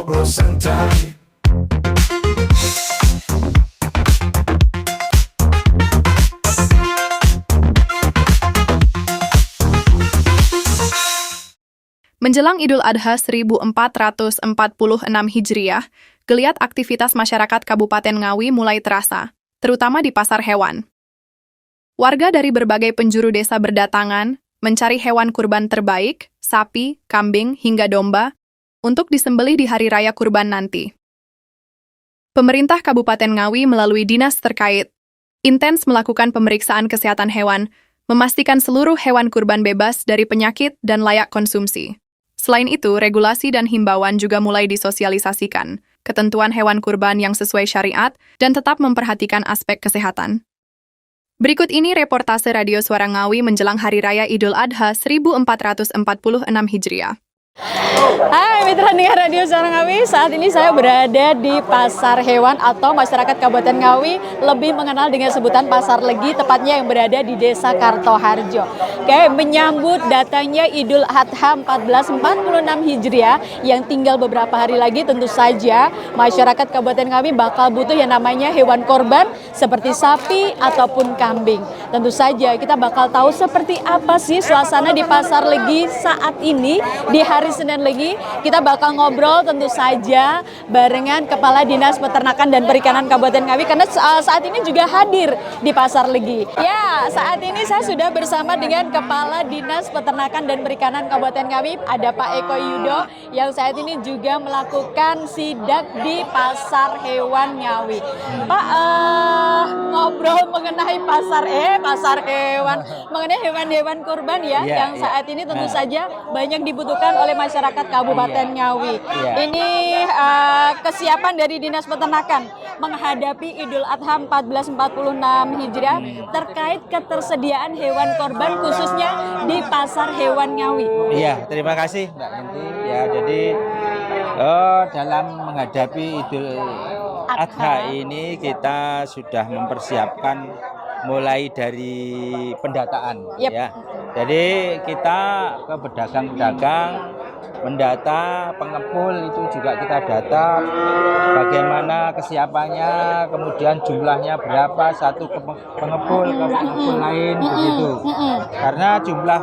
ngobrol santai. Menjelang Idul Adha 1446 Hijriah, geliat aktivitas masyarakat Kabupaten Ngawi mulai terasa, terutama di pasar hewan. Warga dari berbagai penjuru desa berdatangan, mencari hewan kurban terbaik, sapi, kambing, hingga domba, untuk disembelih di Hari Raya Kurban nanti. Pemerintah Kabupaten Ngawi melalui dinas terkait, intens melakukan pemeriksaan kesehatan hewan, memastikan seluruh hewan kurban bebas dari penyakit dan layak konsumsi. Selain itu, regulasi dan himbauan juga mulai disosialisasikan, ketentuan hewan kurban yang sesuai syariat, dan tetap memperhatikan aspek kesehatan. Berikut ini reportase Radio Suara Ngawi menjelang Hari Raya Idul Adha 1446 Hijriah. Hai mitra dengar Radio Suara Ngawi, saat ini saya berada di Pasar Hewan atau masyarakat Kabupaten Ngawi lebih mengenal dengan sebutan Pasar Legi, tepatnya yang berada di Desa Kartoharjo. Oke, menyambut datangnya Idul Adha 1446 Hijriah yang tinggal beberapa hari lagi, tentu saja masyarakat Kabupaten Ngawi bakal butuh yang namanya hewan korban seperti sapi ataupun kambing. Tentu saja kita bakal tahu seperti apa sih suasana di Pasar Legi saat ini di hari Senin Legi. Kita bakal ngobrol tentu saja barengan Kepala Dinas Peternakan dan Perikanan Kabupaten Ngawi karena saat ini juga hadir di Pasar Legi. Ya, saat ini saya sudah bersama dengan Kepala Dinas Peternakan dan Perikanan Kabupaten Ngawi, ada Pak Eko Yudo yang saat ini juga melakukan sidak di Pasar Hewan Ngawi. Pak, ngobrol mengenai pasar hewan, mengenai hewan-hewan kurban yang saat ini tentu saja banyak dibutuhkan oleh masyarakat Kabupaten Ngawi. Ini kesiapan dari Dinas Peternakan menghadapi Idul Adha 1446 Hijriah terkait ketersediaan hewan korban khususnya di Pasar Hewan Ngawi. Iya, terima kasih Mbak Yanti. Ya, jadi dalam menghadapi Idul Adha ini kita sudah mempersiapkan mulai dari pendataan. Ya. Jadi kita ke pedagang-pedagang mendata, pengepul itu juga kita data bagaimana kesiapannya, kemudian jumlahnya berapa satu pengepul ke pengepul lain begitu. Karena jumlah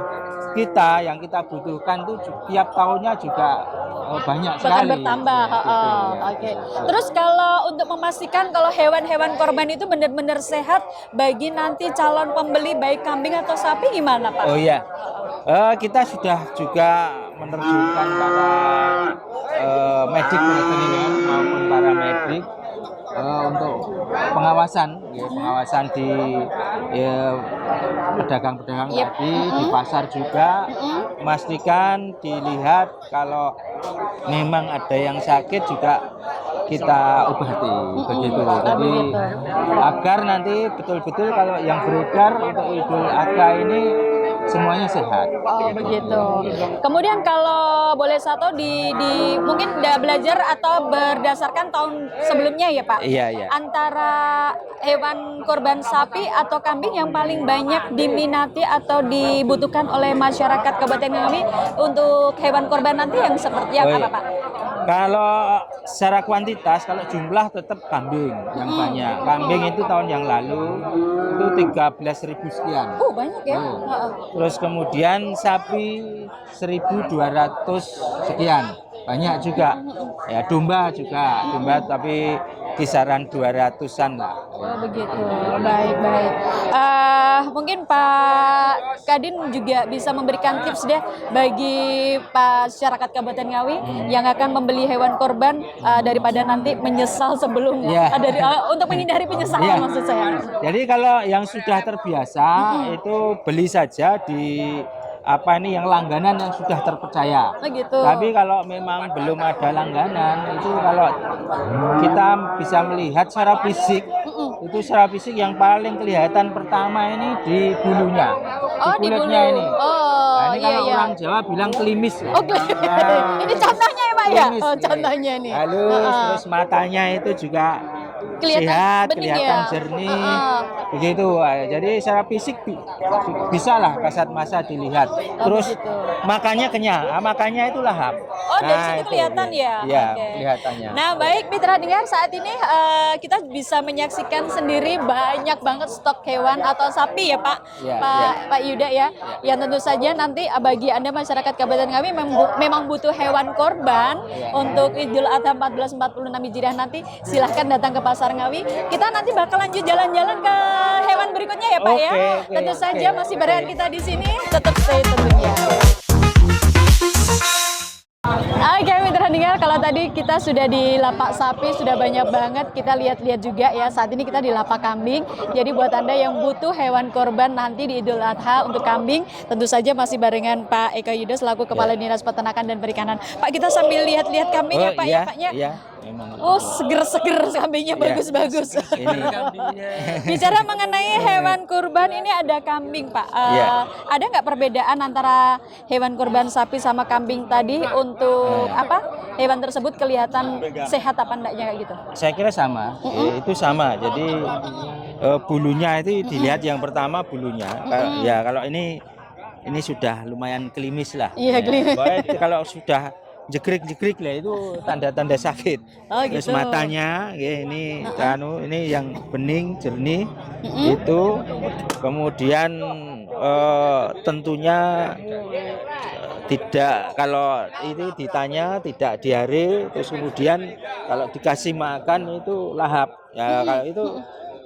kita yang kita butuhkan itu tiap tahunnya juga banyak sekali. Bertambah. Oke. Terus kalau untuk memastikan kalau hewan-hewan korban itu benar-benar sehat bagi nanti calon pembeli baik kambing atau sapi gimana Pak? Oh iya, kita sudah juga menerjunkan para medik veteriner maupun para medik untuk pengawasan di pedagang-pedagang tadi di pasar juga, memastikan dilihat kalau memang ada yang sakit juga kita obati begitu. Jadi agar nanti betul-betul kalau yang beredar untuk Idul Adha ini semuanya sehat. Oh begitu. Kemudian kalau boleh satu mungkin udah belajar atau berdasarkan tahun sebelumnya ya Pak? Iya. Antara hewan korban sapi atau kambing yang paling banyak diminati atau dibutuhkan oleh masyarakat Kabupaten Ngawi untuk hewan korban nanti yang seperti apa Pak? Kalau secara kuantitas, kalau jumlah tetap kambing yang banyak. Kambing itu tahun yang lalu itu 13.000 sekian. Oh banyak ya. Terus kemudian sapi 1.200 sekian. Banyak juga. Ya domba tapi kisaran 200-an lah. Oh begitu, baik. Mungkin Pak Kadin juga bisa memberikan tips deh bagi masyarakat Kabupaten Ngawi yang akan membeli hewan korban daripada nanti menyesal sebelum untuk menghindari penyesalan maksud saya. Jadi kalau yang sudah terbiasa itu beli saja di yang langganan yang sudah terpercaya. Gitu. Tapi kalau memang belum ada langganan, itu kalau kita bisa melihat secara fisik, itu secara fisik yang paling kelihatan pertama ini di bulunya, di kulitnya ini. Nah, ini kalau orang Jawa bilang klimis. Oh, ini contohnya ya Pak ya? Contohnya nih. Lalu terus matanya itu juga kelihatan jernih, begitu. Jadi secara fisik bisa lah kasat mata dilihat. Terus makannya kenyang, makannya itu lahap. Oh dari Nah, sini itu, kelihatan ya. Iya, Oke. kelihatannya. Nah, baik mitra dengar, saat ini kita bisa menyaksikan sendiri banyak banget stok hewan atau sapi ya Pak, Iya, Pak Yuda ya. Yang tentu saja nanti bagi Anda masyarakat Kabupaten Ngawi memang butuh hewan korban untuk Idul Adha 1446 Hijriah nanti, silahkan datang ke Pasar Ngawi. Kita nanti bakal lanjut jalan-jalan ke hewan berikutnya ya Pak ya. Oke, Tentu saja oke, masih barengan kita di sini, tetap stay tentunya. Oke mitra dengar, kalau tadi kita sudah di lapak sapi, sudah banyak banget, kita lihat-lihat juga ya. Saat ini kita di lapak kambing. Jadi buat Anda yang butuh hewan korban nanti di Idul Adha untuk kambing, tentu saja masih barengan Pak Eka Yuda selaku Kepala Dinas Peternakan dan Perikanan. Pak, kita sambil lihat-lihat kambing ya Pak ya Paknya. Iya, memang. Oh, seger-seger kambingnya, bagus-bagus. Ini Bicara mengenai hewan kurban, ini ada kambing Pak. Ada nggak perbedaan antara hewan kurban sapi sama kambing tadi untuk hewan tersebut kelihatan sehat apa enggaknya kayak gitu? saya kira sama. Itu sama. Jadi bulunya itu dilihat yang pertama bulunya. Ya kalau ini sudah lumayan klimis lah. Iya, klimis. Kalau sudah jegrik-jegrik lah itu tanda-tanda sakit. Oh, Terus gitu. matanya ya, ini yang bening jernih itu. Kemudian tentunya tidak, kalau itu ditanya tidak diare, terus kemudian kalau dikasih makan itu lahap ya.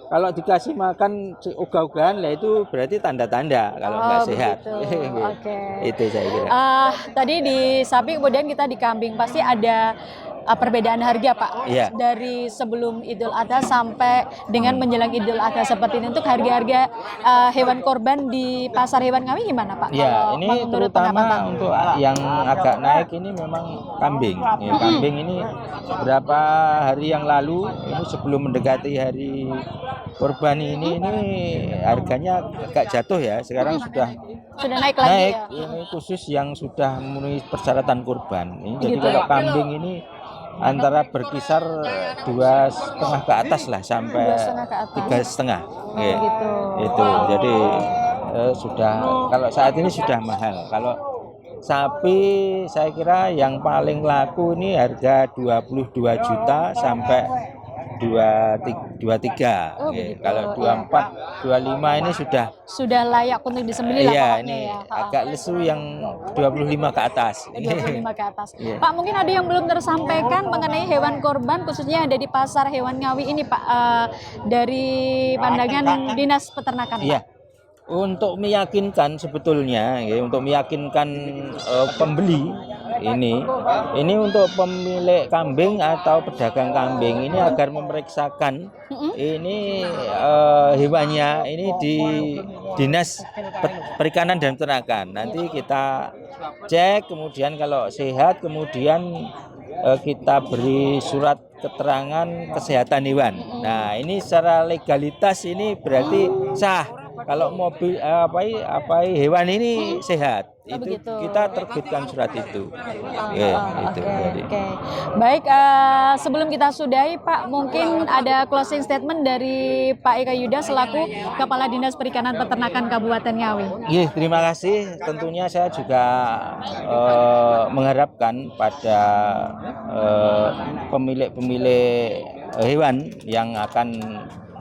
Kalau dikasih makan ogah-ogahan lah itu berarti tanda-tanda kalau nggak sehat. Gitu. Oke. Itu saya kira. Tadi di sapi, kemudian kita di kambing, pasti ada perbedaan harga Pak. Iya. Dari sebelum Idul Adha sampai dengan menjelang Idul Adha seperti ini, untuk harga-harga hewan korban di Pasar Hewan Ngawi gimana Pak? Ya, Kalau ini menurut terutama pengamatan? untuk yang agak naik ini memang kambing. Ya, kambing ini beberapa hari yang lalu, ini sebelum mendekati hari korban ini harganya agak jatuh ya. Sekarang sudah naik lagi naik. ya. Ini khusus yang sudah memenuhi persyaratan kurban. Ini jadi Gitu. kalau kambing ini antara berkisar 2,5 ke atas lah sampai 2,5 ke atas. 3,5. Ya. Gitu. Itu jadi sudah, kalau saat ini sudah mahal. Kalau sapi saya kira yang paling laku ini harga 22 juta sampai 23. Oh, Oke. begitu. Kalau 24, 25 ini sudah layak untuk disembelih lah iya, pokoknya ini ya. agak lesu yang 25 ke atas. 25 ke atas. Iya. Pak, mungkin ada yang belum tersampaikan mengenai hewan korban khususnya yang ada di Pasar Hewan Ngawi ini Pak, dari pandangan Dinas Peternakan Pak. Iya. Untuk meyakinkan sebetulnya, ya, untuk meyakinkan pembeli ini untuk pemilik kambing atau pedagang kambing ini agar memeriksakan ini hewannya ini di Dinas Perikanan dan Peternakan. Nanti kita cek, kemudian kalau sehat, kemudian kita beri surat keterangan kesehatan hewan. Nah, ini secara legalitas ini berarti sah. Kalau mobil hewan ini sehat, itu begitu. kita terbitkan surat itu. Itu. Oke. Baik, sebelum kita sudahi Pak, mungkin ada closing statement dari Pak Eka Yuda selaku Kepala Dinas Perikanan Peternakan Kabupaten Ngawi. Iya, terima kasih. Tentunya saya juga mengharapkan pada pemilik-pemilik hewan yang akan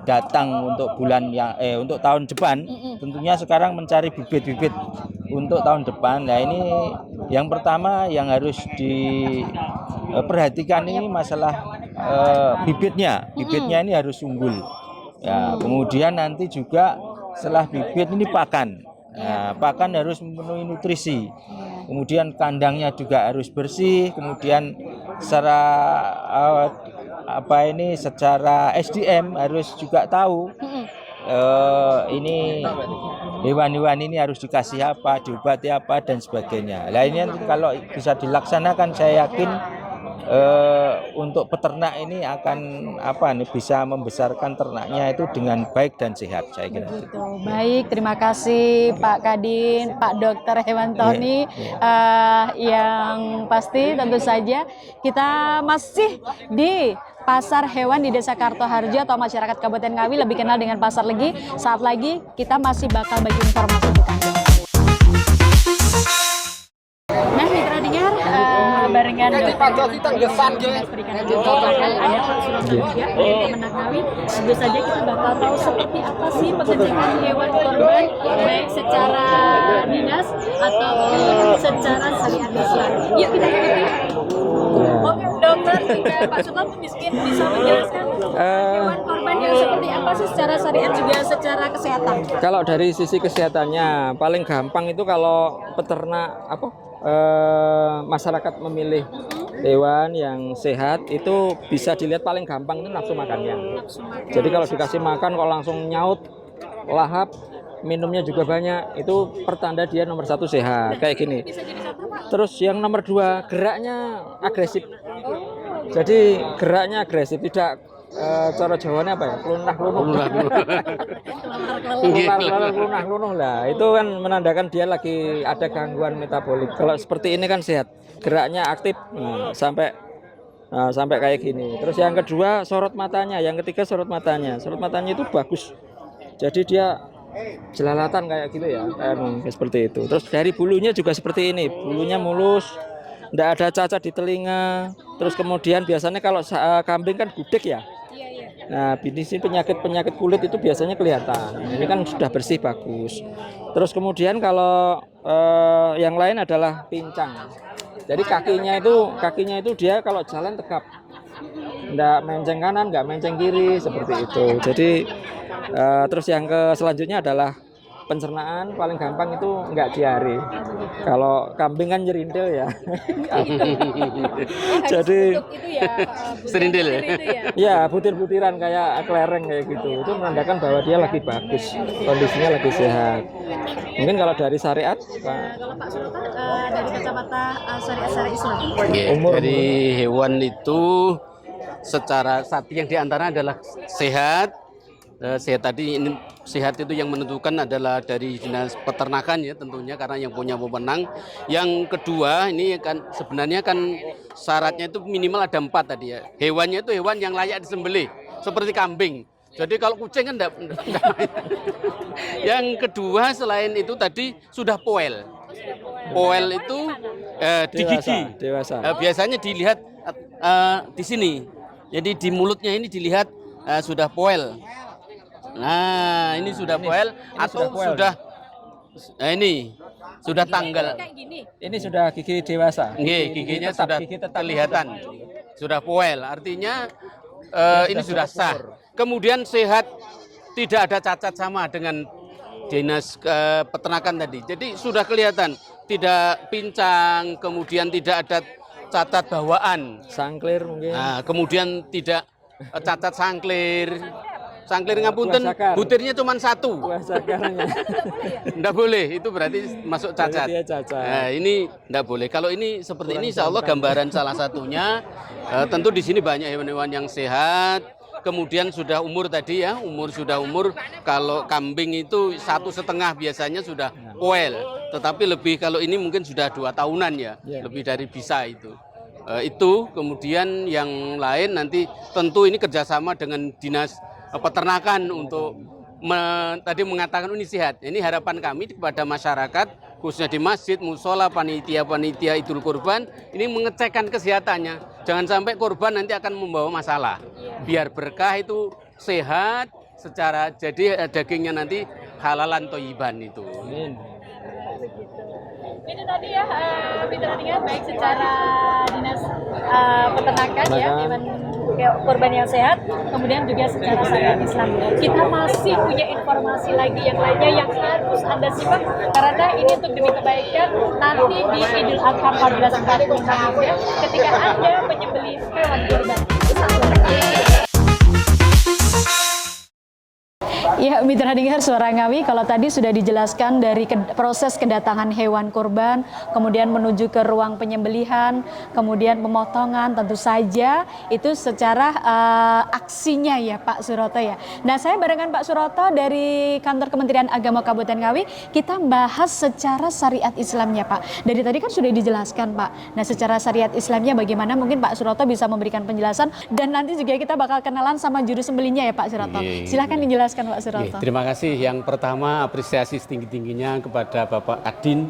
datang untuk untuk tahun depan, tentunya sekarang mencari bibit-bibit untuk tahun depan. Nah, ini yang pertama yang harus diperhatikan ini masalah bibitnya. Bibitnya ini harus unggul. Ya, kemudian nanti juga setelah bibit ini pakan. Nah, pakan harus memenuhi nutrisi. Kemudian kandangnya juga harus bersih. Kemudian secara secara SDM harus juga tahu ini hewan-hewan ini harus dikasih apa, diobati apa dan sebagainya. Nah, ini kalau bisa dilaksanakan, saya yakin untuk peternak ini akan bisa membesarkan ternaknya itu dengan baik dan sehat, saya kira. Begitu. Baik, terima kasih Pak Kadin, Pak Dokter Hewantoni. Yang pasti tentu saja kita masih di Pasar Hewan di Desa Kartoharjo atau masyarakat Kabupaten Ngawi lebih kenal dengan Pasar Legi. Saat lagi kita masih bakal bagi informasi untuk Anda. Nah, mitra dengar, barengan dengan Dinas Perikanan dan Kelautan, ada Pak Suroto juga dari Kemenang Ngawi. Tentu saja kita bakal tahu seperti apa sih pengecekan hewan korban baik secara dinas ataupun secara syariat Islam. Yuk kita ikuti. Oke, dokter, jika Pak Suroto mungkin bisa menjelaskan hewan korban yang seperti apa sih secara syariat juga secara kesehatan? Kalau dari sisi kesehatannya paling gampang itu kalau peternak masyarakat memilih hewan yang sehat itu bisa dilihat paling gampang itu nafsu makannya. Jadi kalau dikasih makan kok langsung nyaut, lahap, minumnya juga banyak, itu pertanda dia nomor 1 sehat kayak gini. Terus yang nomor 2 geraknya agresif. Jadi geraknya agresif, tidak cara Jawanya apa ya? Lunah lah. Itu kan menandakan dia lagi ada gangguan metabolik. Kalau seperti ini kan sehat, geraknya aktif, sampai kayak gini. Terus yang kedua sorot matanya, yang ketiga sorot matanya. Sorot matanya itu bagus. Jadi dia jelalatan kayak gitu ya, seperti itu. Terus dari bulunya juga seperti ini, bulunya mulus, tidak ada cacat di telinga. Terus kemudian biasanya kalau kambing kan gudeg ya. Nah, ini sih penyakit kulit itu biasanya kelihatan. Ini kan sudah bersih bagus. Terus kemudian kalau yang lain adalah pincang. Jadi kakinya itu dia kalau jalan tegap, nggak menceng kanan, nggak menceng kiri seperti itu. Jadi terus yang selanjutnya adalah pencernaan, paling gampang itu nggak diare. Kalau kambing kan nyerintil ya. Jadi serindil ya. Ya butir-butiran kayak kelereng kayak gitu. Itu menandakan bahwa dia lagi bagus, kondisinya lagi sehat. Mungkin kalau dari syariat, Kalau Pak Suroto dari kacamata syariat Islam. Dari hewan itu secara sapi yang diantara adalah sehat. Sehat tadi ini sehat itu yang menentukan adalah dari dinas peternakan ya tentunya karena yang punya wewenang. Yang kedua ini kan sebenarnya kan syaratnya itu minimal ada 4 tadi ya. Hewannya itu hewan yang layak disembelih seperti kambing. Jadi kalau kucing kan enggak. Yang kedua selain itu tadi sudah poel. Poel itu di gigi. Dewasa. Biasanya dilihat di sini. Jadi di mulutnya ini dilihat sudah poel. Nah, ini sudah poel atau sudah ini sudah tanggal. Ini sudah gigi dewasa. Giginya sudah kelihatan. Sudah poel, artinya ini sudah sah. Kemudian sehat, tidak ada cacat sama dengan dinas peternakan tadi. Jadi sudah kelihatan, tidak pincang, kemudian tidak ada cacat bawaan. Sangklir mungkin. Nah, kemudian tidak cacat sangklir. Sangklir ngapunten, butirnya cuma 1. Enggak boleh, itu berarti masuk cacat. Nah, ini enggak boleh. Kalau ini seperti ini insya Allah gambaran salah satunya. Tentu di sini banyak hewan-hewan yang sehat. Kemudian sudah umur tadi ya, sudah umur. Kalau kambing itu 1,5 biasanya sudah poel. Tetapi lebih kalau ini mungkin sudah 2 tahunan ya, lebih dari bisa itu. Itu kemudian yang lain nanti tentu ini kerjasama dengan dinas peternakan untuk tadi mengatakan ini sehat. Ini harapan kami kepada masyarakat khususnya di masjid, musola, panitia Idul Kurban ini mengecekkan kesehatannya. Jangan sampai korban nanti akan membawa masalah. Biar berkah itu sehat secara jadi dagingnya nanti halalan thayyiban itu. Itu tadi ya Fitria, baik secara dinas peternakan ya hewan korban yang sehat, kemudian juga secara syariat Islam. Kita masih punya informasi lagi yang lainnya yang harus Anda simak karena ini untuk demi kebaikan nanti di Idul Adha 1445 ketika Anda menyembelih hewan kurban. Ya, mitra dengar suara Ngawi, kalau tadi sudah dijelaskan dari proses kedatangan hewan kurban, kemudian menuju ke ruang penyembelihan, kemudian pemotongan, tentu saja itu secara aksinya ya Pak Suroto ya. Nah, saya barengan Pak Suroto dari Kantor Kementerian Agama Kabupaten Ngawi, kita bahas secara syariat Islamnya Pak. Dari tadi kan sudah dijelaskan Pak. Nah, secara syariat Islamnya bagaimana mungkin Pak Suroto bisa memberikan penjelasan dan nanti juga kita bakal kenalan sama juru sembelihnya ya Pak Suroto. Silahkan dijelaskan Pak Suroto. Terima kasih. Yang pertama apresiasi setinggi-tingginya kepada Bapak Adin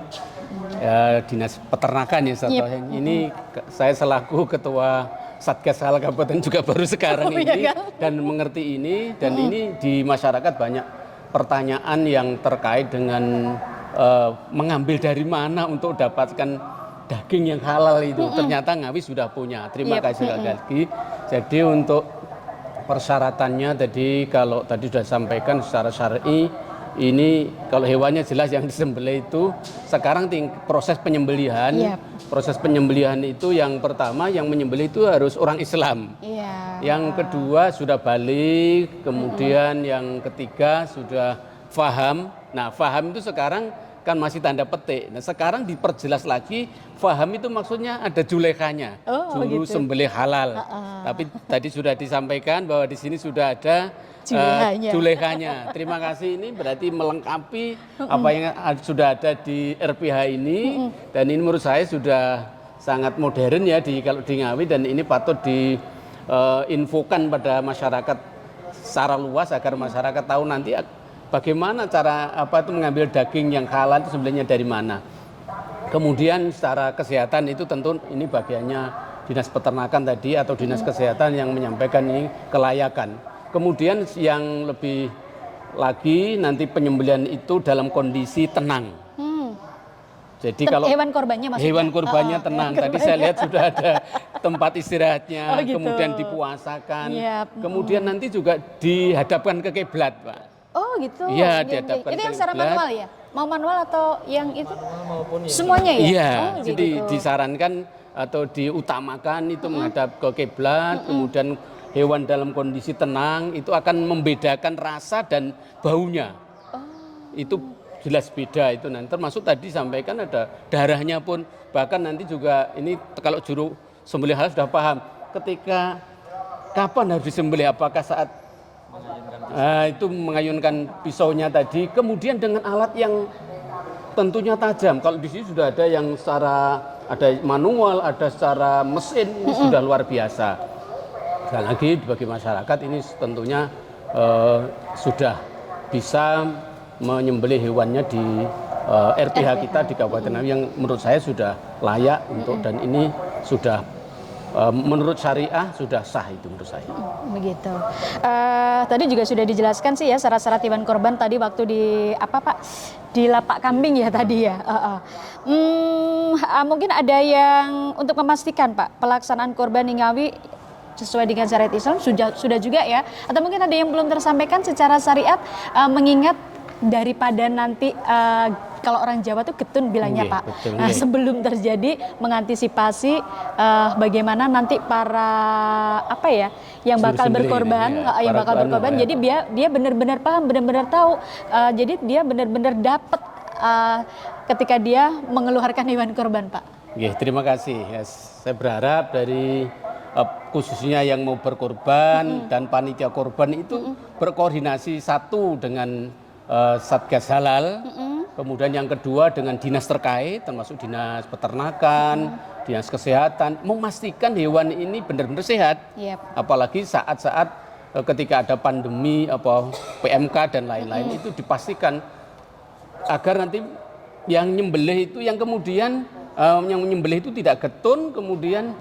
Dinas Peternakan ya Ustaz. Ini saya selaku Ketua Satgas Halal Kabupaten juga baru sekarang ini dan mengerti ini, dan ini di masyarakat banyak pertanyaan yang terkait dengan mengambil dari mana untuk dapatkan daging yang halal itu. Ternyata Ngawi sudah punya. Terima kasih lagi. Jadi untuk persyaratannya tadi, kalau tadi sudah sampaikan secara syar'i, ini kalau hewannya jelas yang disembelih itu sekarang proses penyembelihan. Proses penyembelihan itu yang pertama yang menyembelih itu harus orang Islam. Yang kedua sudah balik, kemudian yang ketiga sudah faham. Nah, faham itu sekarang kan masih tanda petik. Nah, sekarang diperjelas lagi, faham itu maksudnya ada julekanya. Juru sembelih halal. Tapi tadi sudah disampaikan bahwa di sini sudah ada julekanya. Terima kasih, ini berarti melengkapi apa yang sudah ada di RPH ini, dan ini menurut saya sudah sangat modern ya kalau di Ngawi, dan ini patut diinfokan pada masyarakat secara luas agar masyarakat tahu nanti bagaimana cara mengambil daging yang halal itu sebenarnya dari mana. Kemudian secara kesehatan itu tentu ini bagiannya Dinas Peternakan tadi atau Dinas Kesehatan yang menyampaikan ini kelayakan. Kemudian yang lebih lagi nanti penyembelihan itu dalam kondisi tenang. Jadi kalau hewan korbannya maksudnya? Hewan korbannya tenang. Tadi saya lihat sudah ada tempat istirahatnya, kemudian dipuasakan. Kemudian nanti juga dihadapkan ke kiblat, Pak. Oh gitu. Iya, dihadapkan itu ke yang secara kiblat. manual ya? Mau manual atau yang itu? Maupun semuanya ya? Iya, gitu. jadi disarankan atau diutamakan itu menghadap ke kiblat, kemudian hewan dalam kondisi tenang itu akan membedakan rasa dan baunya. Itu jelas beda itu. Nanti termasuk tadi sampaikan ada darahnya pun, bahkan nanti juga ini kalau juru sembelih halal sudah paham ketika kapan harus disembelih, apakah saat itu mengayunkan pisaunya tadi, kemudian dengan alat yang tentunya tajam. Kalau di sini sudah ada yang secara ada manual, ada secara mesin, ini sudah luar biasa. Sekali lagi bagi masyarakat ini tentunya sudah bisa menyembelih hewannya di RPH kita di Kabupaten Ngawi yang menurut saya sudah layak untuk, dan ini sudah menurut syariah sudah sah itu menurut saya. Begitu. Tadi juga sudah dijelaskan sih ya syarat-syarat hewan korban tadi waktu di di lapak kambing ya tadi ya. Mungkin ada yang untuk memastikan Pak pelaksanaan korban di Ngawi sesuai dengan syariat Islam sudah juga ya, atau mungkin ada yang belum tersampaikan secara syariat, mengingat daripada nanti kalau orang Jawa tuh getun bilangnya Pak. Sebelum terjadi mengantisipasi bagaimana nanti para yang bakal berkorban, jadi dia benar-benar paham, benar-benar tahu. Jadi dia benar-benar dapat ketika dia mengeluarkan hewan korban, Pak. Terima kasih. Saya berharap dari khususnya yang mau berkorban dan panitia korban itu berkoordinasi, satu dengan Satgas Halal, kemudian yang kedua dengan dinas terkait termasuk Dinas Peternakan, Dinas Kesehatan, memastikan hewan ini benar-benar sehat. Apalagi saat-saat ketika ada pandemi PMK dan lain-lain, itu dipastikan agar nanti yang nyembelih itu yang kemudian yang menyembelih itu tidak getun, kemudian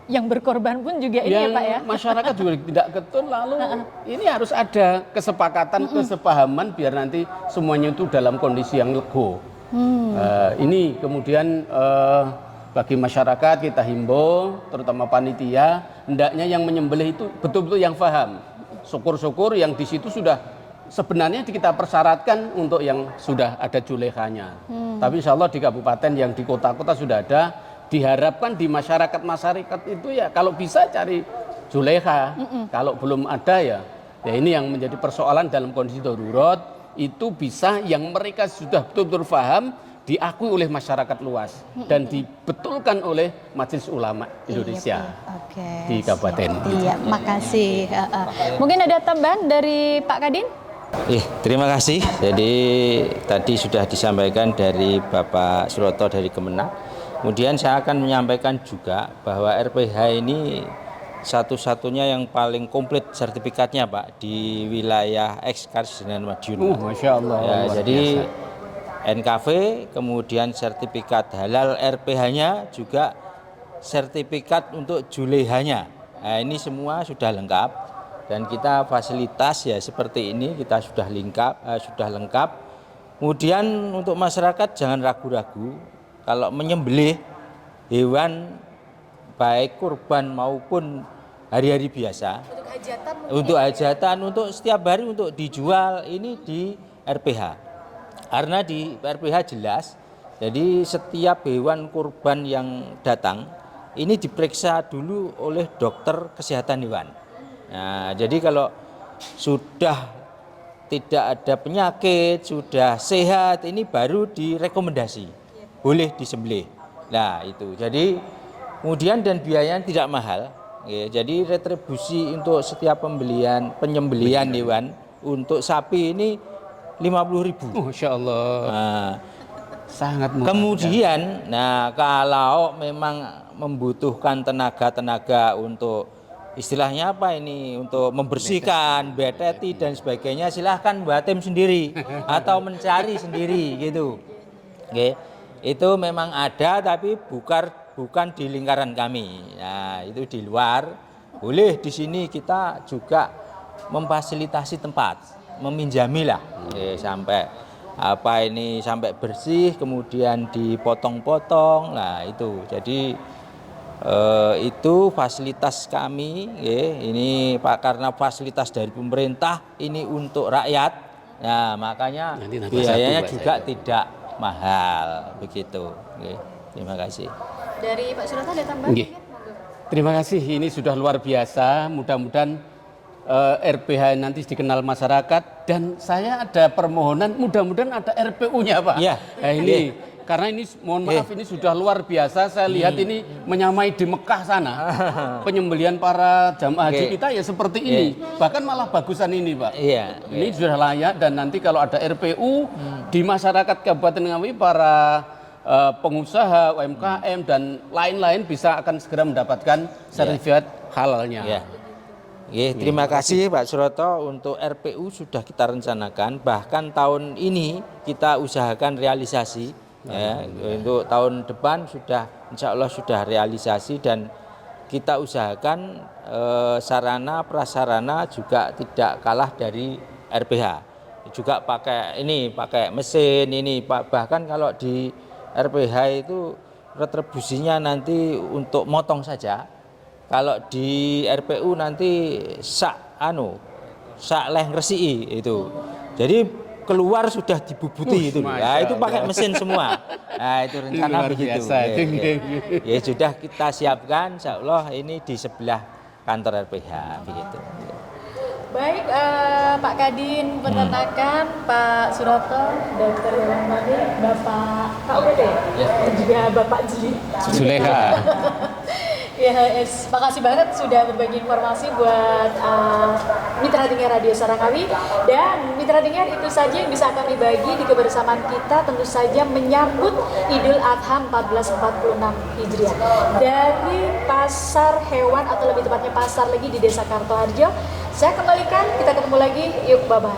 yang berkorban pun juga ini ya Pak ya. Masyarakat juga tidak getun, lalu ini harus ada kesepakatan, kesepahaman biar nanti semuanya itu dalam kondisi yang lego. Ini kemudian bagi masyarakat kita himbau, terutama panitia, hendaknya yang menyembelih itu betul-betul yang paham. Syukur-syukur yang di situ sudah sebenarnya kita persyaratkan untuk yang sudah ada julekanya. Tapi insya Allah di kabupaten yang di kota-kota sudah ada. Diharapkan di masyarakat itu ya kalau bisa cari juleha, kalau belum ada ya ini yang menjadi persoalan dalam kondisi darurat, itu bisa yang mereka sudah betul-betul paham, diakui oleh masyarakat luas dan dibetulkan oleh Majelis Ulama Indonesia di Kabupaten. Iya, makasih. Mungkin ada tambahan dari Pak Kadin? Terima kasih. Jadi tadi sudah disampaikan dari Bapak Suroto dari Kemenang. Kemudian saya akan menyampaikan juga bahwa RPH ini satu-satunya yang paling komplit sertifikatnya Pak di wilayah Eks Karsidenan Madiun. Masya Allah. Ya, jadi NKV, kemudian sertifikat halal RPH-nya, juga sertifikat untuk julehanya. Nah, ini semua sudah lengkap dan kita fasilitas ya seperti ini kita sudah lengkap. Kemudian untuk masyarakat jangan ragu-ragu kalau menyembelih hewan baik kurban maupun hari-hari biasa. Untuk hajatan, untuk setiap hari untuk dijual ini di RPH. Karena di RPH jelas, jadi setiap hewan kurban yang datang ini diperiksa dulu oleh dokter kesehatan hewan. Nah, jadi kalau sudah tidak ada penyakit, sudah sehat, ini baru direkomendasi, boleh disembelih. Nah itu, jadi kemudian dan biayanya tidak mahal. Ya, jadi retribusi untuk setiap penyembelihan hewan untuk sapi ini 50.000. Masya Allah. Nah, Sangat murah. kemudian, nah kalau memang membutuhkan tenaga untuk istilahnya apa ini, untuk membersihkan, beteti dan sebagainya, silahkan buat tim sendiri atau mencari sendiri gitu. Oke, itu memang ada tapi bukan di lingkaran kami. Nah itu di luar. Boleh di sini kita juga memfasilitasi tempat. Meminjamilah sampai bersih, kemudian dipotong-potong. Nah itu jadi itu fasilitas kami ini Pak, karena fasilitas dari pemerintah ini untuk rakyat. Nah makanya biayanya juga tidak mahal begitu. Terima kasih. Dari Pak Suroto ada tambahan? Terima kasih, ini sudah luar biasa. Mudah-mudahan RPH nanti dikenal masyarakat, dan saya ada permohonan mudah-mudahan ada RPU-nya Pak. Ya. Nah, ini karena ini mohon maaf ini sudah luar biasa. Saya lihat ini menyamai di Mekah sana. Penyembelihan para jamaah haji kita ya seperti ini. Bahkan malah bagusan ini Pak. Iya. Ini sudah layak, dan nanti kalau ada RPU di masyarakat Kabupaten Ngawi, para pengusaha UMKM dan lain-lain akan segera mendapatkan sertifikat halalnya. Ya. Terima kasih Pak Suroto. Untuk RPU sudah kita rencanakan, bahkan tahun ini kita usahakan realisasi. Ya, untuk tahun depan sudah insya Allah sudah realisasi, dan kita usahakan sarana prasarana juga tidak kalah dari RPH. Juga pakai mesin ini, bahkan kalau di RPH itu retribusinya nanti untuk motong saja. Kalau di RPU nanti sak leh ngresiki itu. Jadi keluar sudah dibubuti itu. Nah, itu pakai mesin semua. Nah, itu rencana begitu. Ya sudah kita siapkan, insyaallah ini di sebelah kantor RPH begitu. Baik, Pak Kadin Peternakan, Pak Suroto, Dr. Hewan Mahir, Bapak KUPD, dan juga Bapak Zulekha. Ya, makasih banget sudah berbagi informasi buat Mitra Dengar Radio Sarangawi. Dan Mitra Dengar, itu saja yang bisa kami bagi di kebersamaan kita, tentu saja menyambut Idul Adha 1446 Hijriah dari Pasar Hewan, atau lebih tepatnya Pasar Legi di Desa Kartoharjo. Saya kembalikan, kita ketemu lagi, yuk bye-bye.